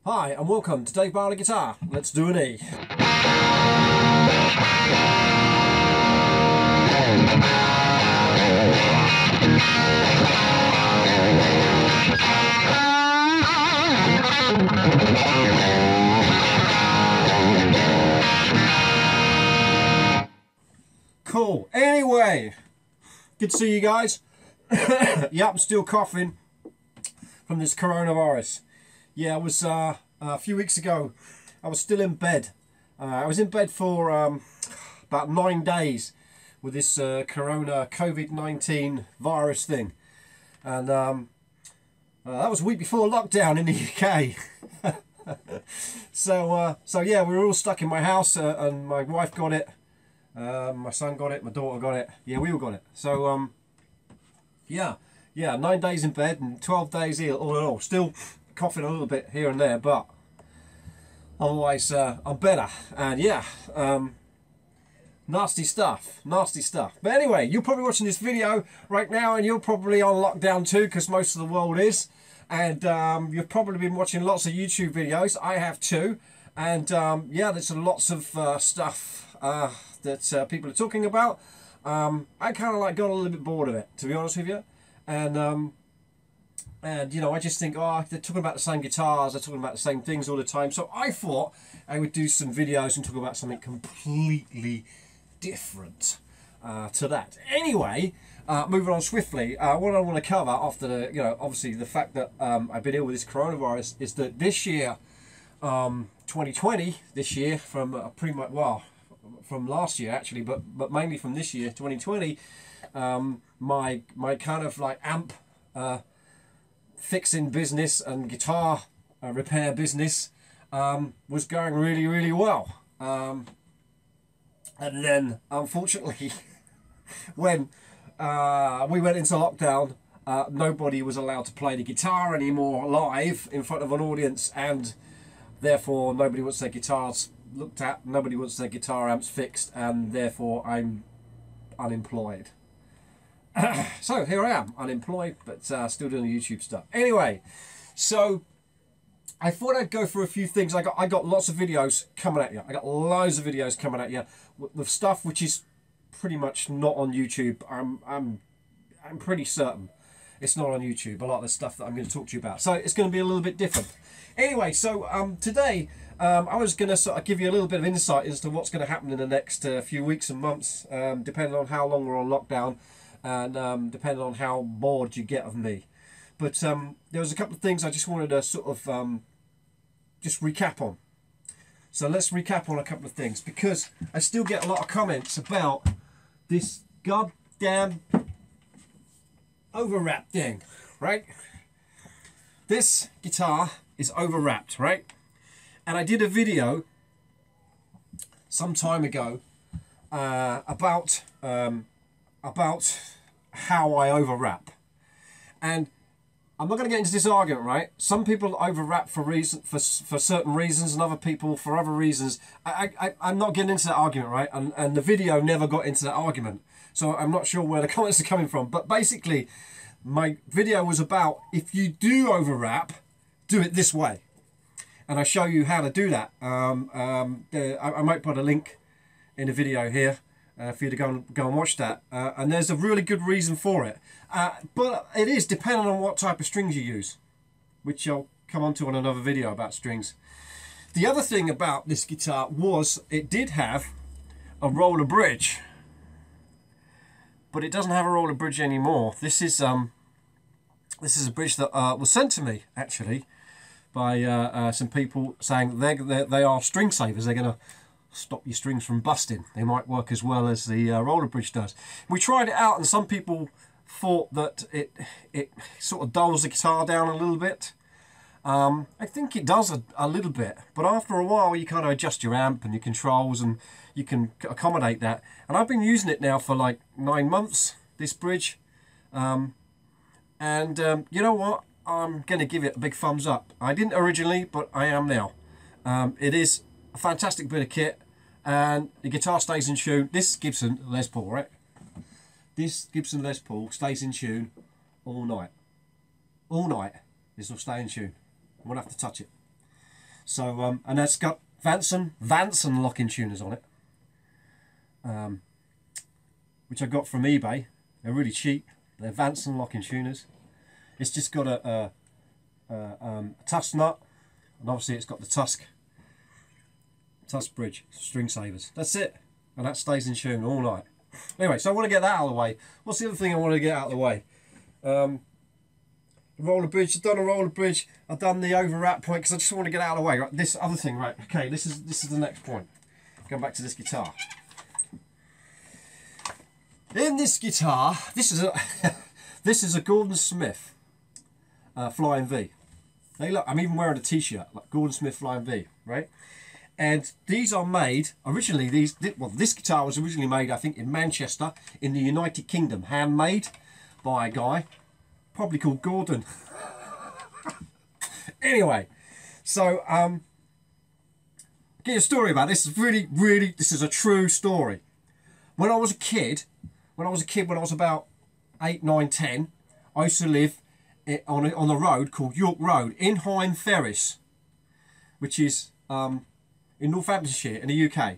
Hi and welcome to Dave Barlow Guitar. Let's do an E. Cool. Anyway, good to see you guys. Yep, I'm still coughing from this coronavirus. Yeah, I was a few weeks ago. I was still in bed. I was in bed for about 9 days with this COVID-19 virus thing, and that was a week before lockdown in the UK. So yeah, we were all stuck in my house, and my wife got it, my son got it, my daughter got it. Yeah, we all got it. So yeah, 9 days in bed and 12 days ill, all in all. Still coughing a little bit here and there, but otherwise I'm better. And yeah, nasty stuff. But anyway, you're probably watching this video right now and you're probably on lockdown too, because most of the world is. And you've probably been watching lots of YouTube videos. I have too. And yeah, there's lots of stuff that people are talking about. I kind of got a little bit bored of it, to be honest with you. And you know, I just think, oh, they're talking about the same guitars, they're talking about the same things all the time. So I thought I would do some videos and talk about something completely different to that. Anyway, moving on swiftly, what I want to cover after the, you know, obviously the fact that I've been ill with this coronavirus is that this year, 2020, this year from pretty much, well, from last year actually, but mainly from this year, 2020, my kind of like amp fixing business and guitar repair business was going really well, and then unfortunately when we went into lockdown, nobody was allowed to play the guitar anymore live in front of an audience, and therefore nobody wants their guitars looked at, nobody wants their guitar amps fixed, and therefore I'm unemployed. So here I am, unemployed, but still doing the YouTube stuff. Anyway, so I thought I'd go through a few things. I got lots of videos coming at you. I got loads of videos coming at you with stuff which is pretty much not on YouTube. I'm pretty certain it's not on YouTube. A lot of the stuff that I'm going to talk to you about. So it's going to be a little bit different. Anyway, so today I was going to sort of give you a little bit of insight as to what's going to happen in the next few weeks and months, depending on how long we're on lockdown. And depending on how bored you get of me. But there was a couple of things I just wanted to sort of just recap on. So let's recap on a couple of things, because I still get a lot of comments about this goddamn overwrap thing, right? This guitar is overwrapped, right? And I did a video some time ago about how I overwrap, and I'm not going to get into this argument, right? Some people overwrap for certain reasons, and other people for other reasons. I'm not getting into that argument, right? And the video never got into that argument, so I'm not sure where the comments are coming from. But basically, my video was about, if you do overwrap, do it this way, and I show you how to do that. I might put a link in the video here for you to go and watch that, and there's a really good reason for it, but it is dependent on what type of strings you use, which I'll come on to on another video about strings. The other thing about this guitar was it did have a roller bridge, but it doesn't have a roller bridge anymore. This is a bridge that was sent to me actually by some people saying they are string savers. They're going to stop your strings from busting. They might work as well as the roller bridge does. We tried it out, and some people thought that it sort of dulls the guitar down a little bit. I think it does a little bit, but after a while you kind of adjust your amp and your controls, and you can accommodate that. And I've been using it now for like 9 months, this bridge, and you know what, I'm going to give it a big thumbs up. I didn't originally, but I am now. It is a fantastic bit of kit, and the guitar stays in tune. This Gibson Les Paul, right? This Gibson Les Paul stays in tune all night. All night, this will stay in tune. I won't have to touch it. So and that's got Vanson locking tuners on it, which I got from eBay. They're really cheap. They're Vanson locking tuners. It's just got a tusk nut, and obviously it's got the tusk bridge string savers. That's it, and that stays in tune all night. Anyway, so I want to get that out of the way. What's the other thing I want to get out of the way? Roller bridge. I've done a roller bridge. I've done the overwrap point because I just want to get out of the way. Right, this other thing, right? Okay, this is the next point. Going back to this guitar. In this guitar, this is a this is a Gordon Smith Flying V. Hey, look, I'm even wearing a T-shirt like Gordon Smith Flying V, right? And these are made originally. This guitar was originally made, I think, in Manchester, in the United Kingdom, handmade by a guy probably called Gordon. Anyway, so get a story about this. Is really, this is a true story. When I was a kid, when I was about 8, 9, 10, I used to live on a road called York Road in Hynd Ferris, which is in Northamptonshire in the UK.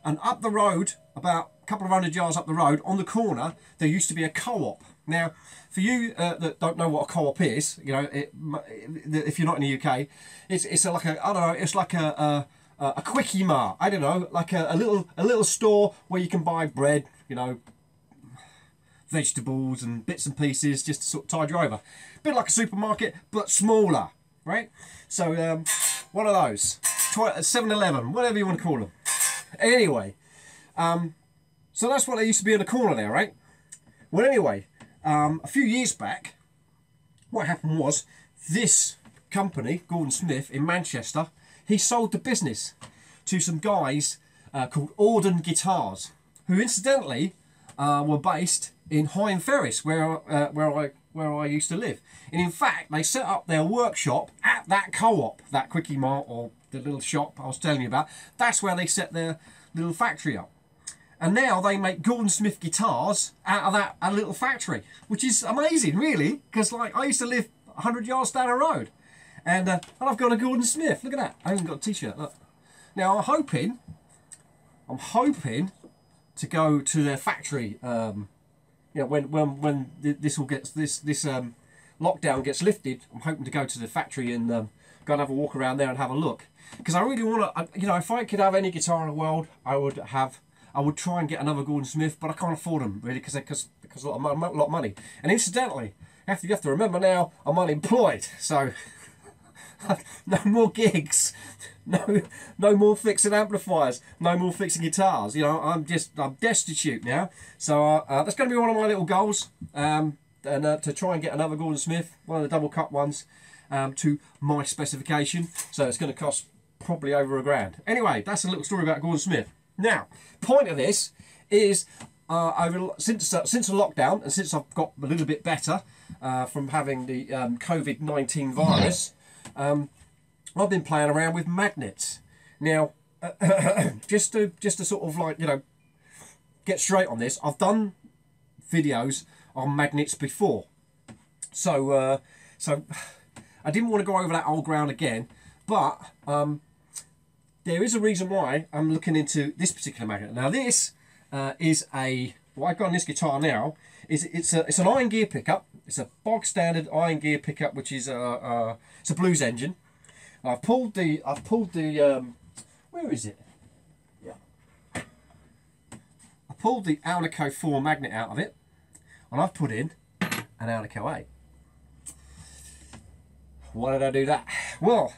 And up the road, about a couple of 100 yards up the road, on the corner, there used to be a co-op. Now, for you that don't know what a co-op is, you know, if you're not in the UK, it's like a, I don't know, it's like a quickie mart. I don't know, like a little store where you can buy bread, you know, vegetables and bits and pieces just to sort of tide you over. A bit like a supermarket, but smaller, right? So one of those, 7-Eleven, whatever you want to call them. Anyway, so that's what they used to be in the corner there, right? Well, anyway, a few years back, what happened was this company, Gordon Smith in Manchester, he sold the business to some guys called Auden Guitars, who incidentally were based in Hynd Ferris, where I used to live. And in fact, they set up their workshop at that co-op, that quickie mart or the little shop I was telling you about. That's where they set their little factory up. And now they make Gordon Smith guitars out of that a little factory, which is amazing, really, because like I used to live 100 yards down the road, and I've got a Gordon Smith. Look at that! I haven't got a T-shirt. Look. Now I'm hoping to go to their factory. You know, when this all gets this lockdown gets lifted, I'm hoping to go to the factory and go and have a walk around there and have a look, because I really want to. You know, if I could have any guitar in the world, I would try and get another Gordon Smith, but I can't afford them really because a lot of money. And incidentally, you have to remember now I'm unemployed, so no more gigs, no more fixing amplifiers, no more fixing guitars. You know, I'm destitute now. So that's going to be one of my little goals, and to try and get another Gordon Smith, one of the double cut ones, to my specification. So it's going to cost probably over £1,000. Anyway, that's a little story about Gordon Smith. Now, point of this is since the lockdown, and since I've got a little bit better from having the COVID-19 virus, I've been playing around with magnets. Now, just to sort of like, you know, get straight on this, I've done videos on magnets before, so I didn't want to go over that old ground again, but there is a reason why I'm looking into this particular magnet. Now this is what I've got on this guitar now is it's an iron gear pickup. It's a bog standard iron gear pickup, which is it's a blues engine. I've pulled the where is it? Yeah. I pulled the Alnico 4 magnet out of it, and I've put in an Alnico 8. Why did I do that? Well,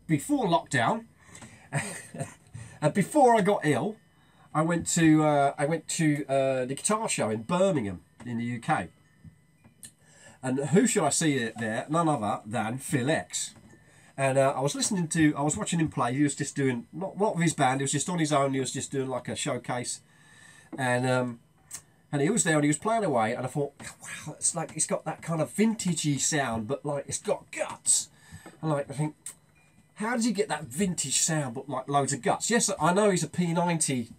before lockdown, and before I got ill, I went to the guitar show in Birmingham in the UK. And who should I see there? None other than Phil X. And I was watching him play. He was just doing not with his band. He was just on his own. He was just doing like a showcase, and he was there and he was playing away. And I thought, wow, it's like it's got that kind of vintagey sound, but like it's got guts. And like I think, how does he get that vintage sound but like loads of guts? Yes, I know he's a P90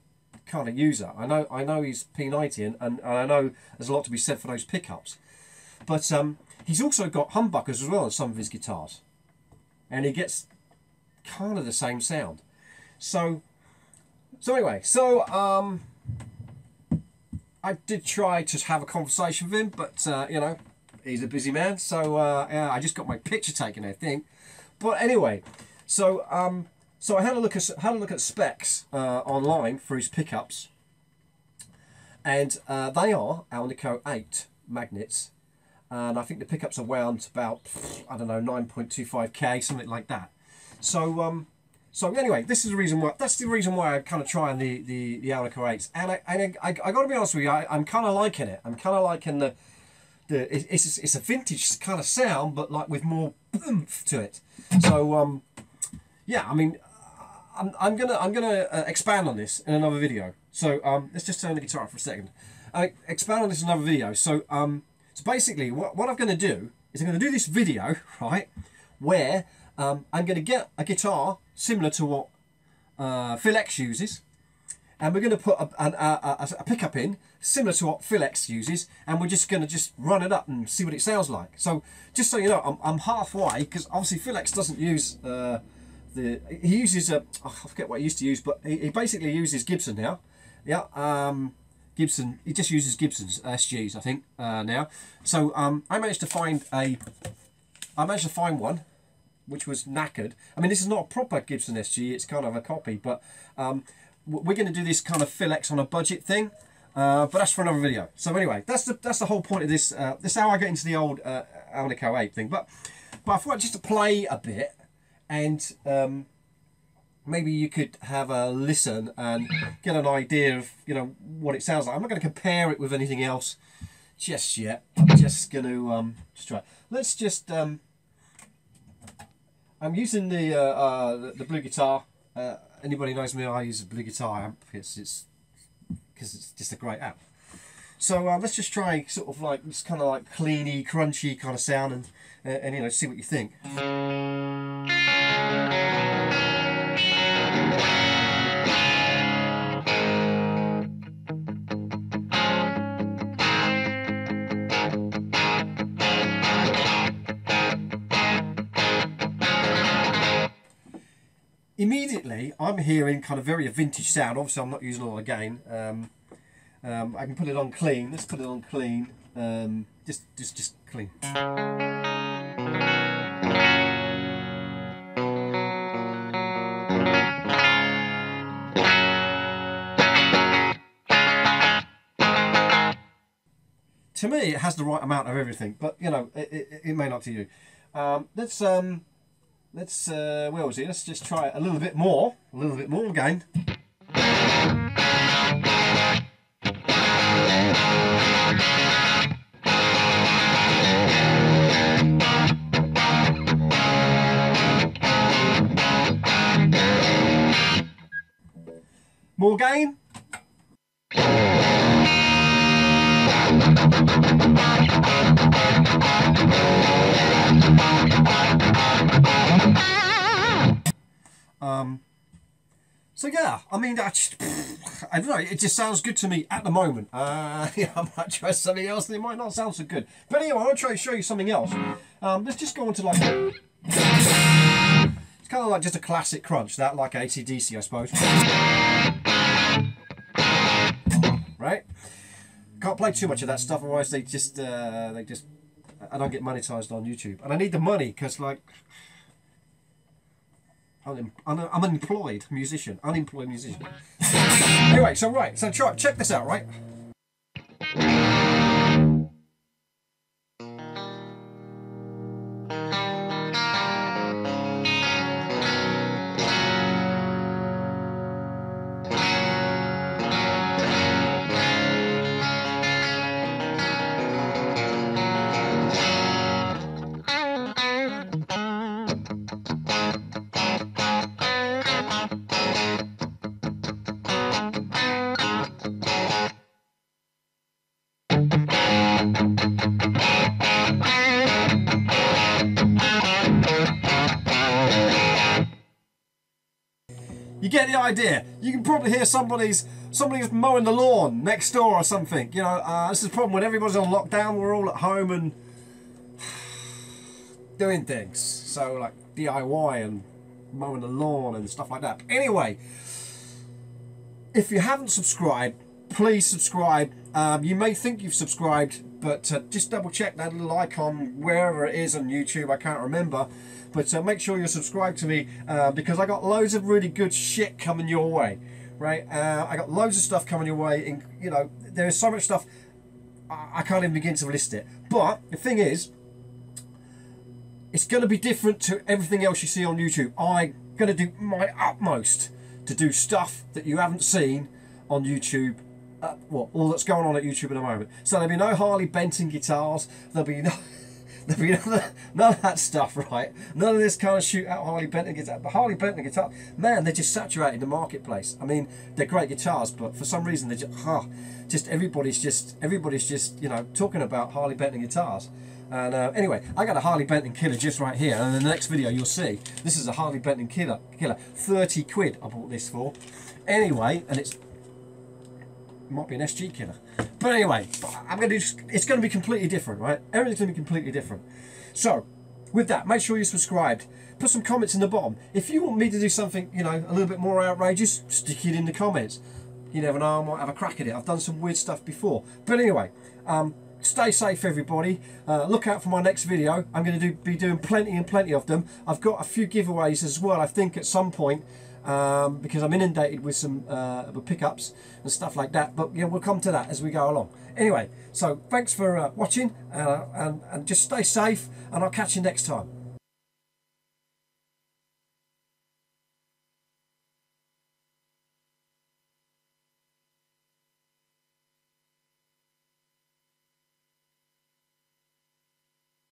kind of user. I know he's P90 and I know there's a lot to be said for those pickups. But he's also got humbuckers as well on some of his guitars. and he gets kind of the same sound. So anyway, I did try to have a conversation with him, but you know, he's a busy man. So yeah, I just got my picture taken, I think. But anyway, so I had a look at specs online for his pickups, and they are Alnico 8 magnets, and I think the pickups are wound about, I don't know, 9.25k, something like that. So anyway, this is the reason why. That's the reason why I'm kind of trying the Alnico 8s, and I got to be honest with you, I'm kind of liking it. I'm kind of liking it's a vintage kind of sound, but like with more oomph to it. So yeah, I mean, I'm gonna expand on this in another video. So let's just turn the guitar off for a second. Expand on this in another video. So so basically, what I'm going to do is I'm going to do this video, right, where I'm going to get a guitar similar to what Phil X uses, and we're going to put a pickup in similar to what Phil X uses, and we're just going to just run it up and see what it sounds like. So just so you know, I'm halfway, because obviously Phil X doesn't use he uses I forget what he used to use, but he basically uses Gibson now. Yeah, Gibson. He just uses Gibson's SGs, I think, now. So I managed to find one which was knackered. I mean, this is not a proper Gibson SG; it's kind of a copy. But we're going to do this kind of Phil X on a budget thing. But that's for another video. So anyway, that's the whole point of this. This is how I get into the old Alnico 8 thing. But I thought just to play a bit, and maybe you could have a listen and get an idea of, you know, what it sounds like. I'm not going to compare it with anything else just yet. I'm just going to just try. Let's just. I'm using the blue guitar. Anybody knows me, I use a blue guitar amp. Because it's just a great amp. So let's just try sort of like this kind of like cleany, crunchy kind of sound, and you know, see what you think. Immediately, I'm hearing kind of very a vintage sound. Obviously, I'm not using all the gain. I can put it on clean. Let's put it on clean. Just clean. To me, it has the right amount of everything, but you know, it may not to you. Let's where was it? Let's just try it a little bit more again. More gain. So yeah, I mean, I don't know, it just sounds good to me at the moment. Yeah, I might try something else and it might not sound so good. But anyway, I'll try to show you something else. Let's just go on to like, it's kind of like just a classic crunch, that like AC/DC, I suppose. Right? Can't play too much of that stuff, otherwise I don't get monetized on YouTube. And I need the money, because like, I'm an unemployed musician. Anyway, so check this out, right? You get the idea. You can probably hear somebody's mowing the lawn next door or something. You know, this is the problem when everybody's on lockdown. We're all at home, and doing things. So like DIY and mowing the lawn and stuff like that. But anyway, if you haven't subscribed, please subscribe. You may think you've subscribed, but just double check that little icon wherever it is on YouTube. I can't remember, but make sure you're subscribed to me, because I got loads of really good shit coming your way, right? I got loads of stuff coming your way, and you know, there is so much stuff I can't even begin to list it. But the thing is, it's going to be different to everything else you see on YouTube. I'm going to do my utmost to do stuff that you haven't seen on YouTube. All that's going on at YouTube at the moment. So there'll be no Harley Benton guitars. There'll be none of that stuff, right? None of this kind of shoot out Harley Benton guitar. But Harley Benton guitar, man, they're just saturated the marketplace. I mean, they're great guitars, but for some reason they're just everybody's just you know, talking about Harley Benton guitars. And anyway, I got a Harley Benton killer just right here, and in the next video you'll see this is a Harley Benton killer. 30 quid I bought this for. Anyway, and it might be an SG killer, but anyway, it's going to be completely different, right? Everything's going to be completely different. So with that, make sure you're subscribed. Put some comments in the bottom. If you want me to do something, you know, a little bit more outrageous, stick it in the comments. You never know, I might have a crack at it. I've done some weird stuff before. But anyway, stay safe, everybody. Look out for my next video. I'm going to be doing plenty and plenty of them. I've got a few giveaways as well, I think, at some point, because I'm inundated with some pickups and stuff like that. But yeah, we'll come to that as we go along. Anyway, so thanks for watching, and just stay safe, and I'll catch you next time.